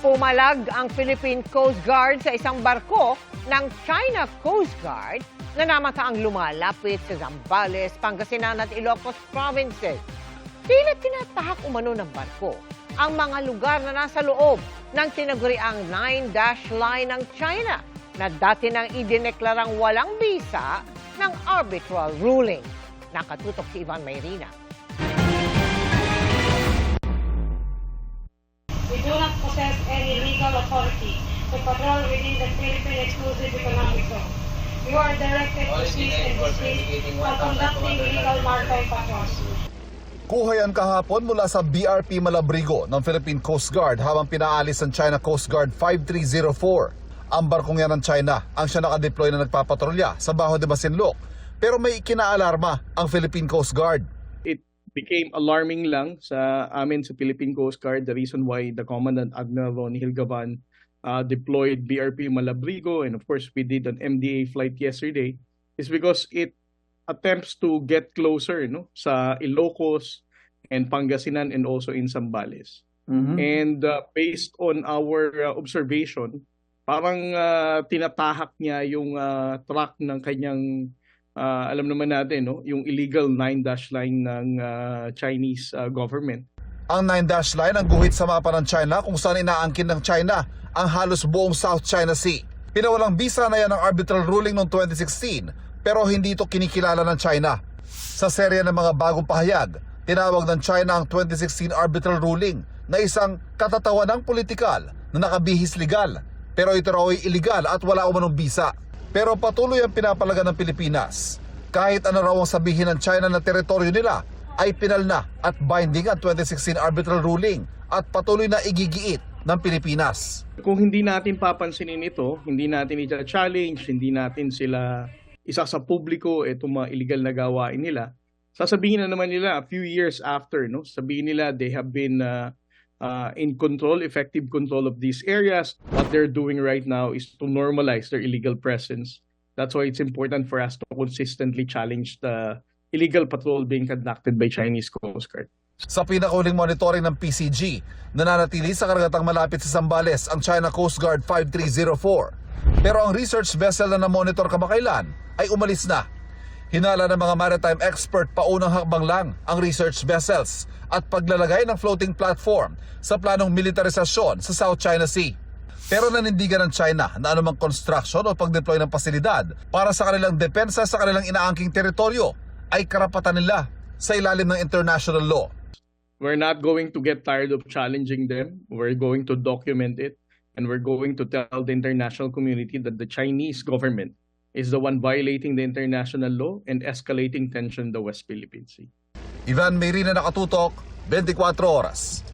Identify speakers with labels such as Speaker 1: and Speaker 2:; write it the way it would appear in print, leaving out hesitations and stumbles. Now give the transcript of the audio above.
Speaker 1: Pumalag ang Philippine Coast Guard sa isang barko ng China Coast Guard na namataang lumalapit sa Zambales, Pangasinan at Ilocos provinces. Tila tinatahak umano ng barko ang mga lugar na nasa loob ng tinaguriang 9-dash line ng China na dati nang idineklarang walang bisa ng arbitral ruling. Nakatutok si Ivan Mayrina.
Speaker 2: We do not possess any legal authority to patrol within the Philippine Exclusive Economic Zone. You are directed to cease and desist while conducting legal maritime patrols.
Speaker 3: Kuha yan kahapon mula sa BRP Malabrigo ng Philippine Coast Guard habang pinaalis ang China Coast Guard 5304. Ang barkong yan ng China ang siya nakadeploy na nagpapatrolya sa Bajo de Masinloc. Pero may ikinaalarma ang Philippine Coast Guard.
Speaker 4: It became alarming lang sa amin sa Philippine Coast Guard, the reason why the Commandant Admiral Ronnie Hilgavan deployed BRP Malabrigo, and of course we did an MDA flight yesterday, is because it attempts to get closer sa Ilocos and Pangasinan and also in Zambales. And based on our observation, parang tinatahak niya yung track ng kanyang alam naman natin, yung illegal 9-dash line ng Chinese government.
Speaker 3: Ang 9-dash line ang guhit sa mapa ng China kung saan inaangkin ng China ang halos buong South China Sea. Pinawalang bisa na yan ng arbitral ruling noong 2016 pero hindi ito kinikilala ng China. Sa serya ng mga bagong pahayag, tinawag ng China ang 2016 arbitral ruling na isang katatawanang politikal na nakabihis legal pero ito raw ay illegal at wala umanong bisa. Pero patuloy ang pinapalagan ng Pilipinas. Kahit ano raw ang sabihin ng China na teritoryo nila, ay pinal na at binding ang 2016 arbitral ruling at patuloy na igigiit ng Pilipinas.
Speaker 4: Kung hindi natin papansinin ito, hindi natin i-challenge, hindi natin sila isa sa publiko itong mga illegal na gawain nila, sasabihin na naman nila a few years after, sabihin nila they have been in control, effective control of these areas. What they're doing right now is to normalize their illegal presence. That's why it's important for us to consistently challenge the illegal patrol being conducted by Chinese Coast Guard.
Speaker 3: Sa pinakauling monitoring ng PCG, nananatili sa karagatang malapit sa Zambales ang China Coast Guard 5304. Pero ang research vessel na namonitor kamakailan ay umalis na. Hinala ng mga maritime expert paunang hakbang lang ang research vessels at paglalagay ng floating platform sa planong militarisasyon sa South China Sea. Pero nanindigan ng China na anumang construction o pag-deploy ng pasilidad para sa kanilang depensa sa kanilang inaangking teritoryo ay karapatan nila sa ilalim ng international law.
Speaker 4: We're not going to get tired of challenging them. We're going to document it, and we're going to tell the international community that the Chinese government is the one violating the international law and escalating tension in the West Philippine Sea.
Speaker 3: Ivan Mayrina, nakatutok, 24 oras.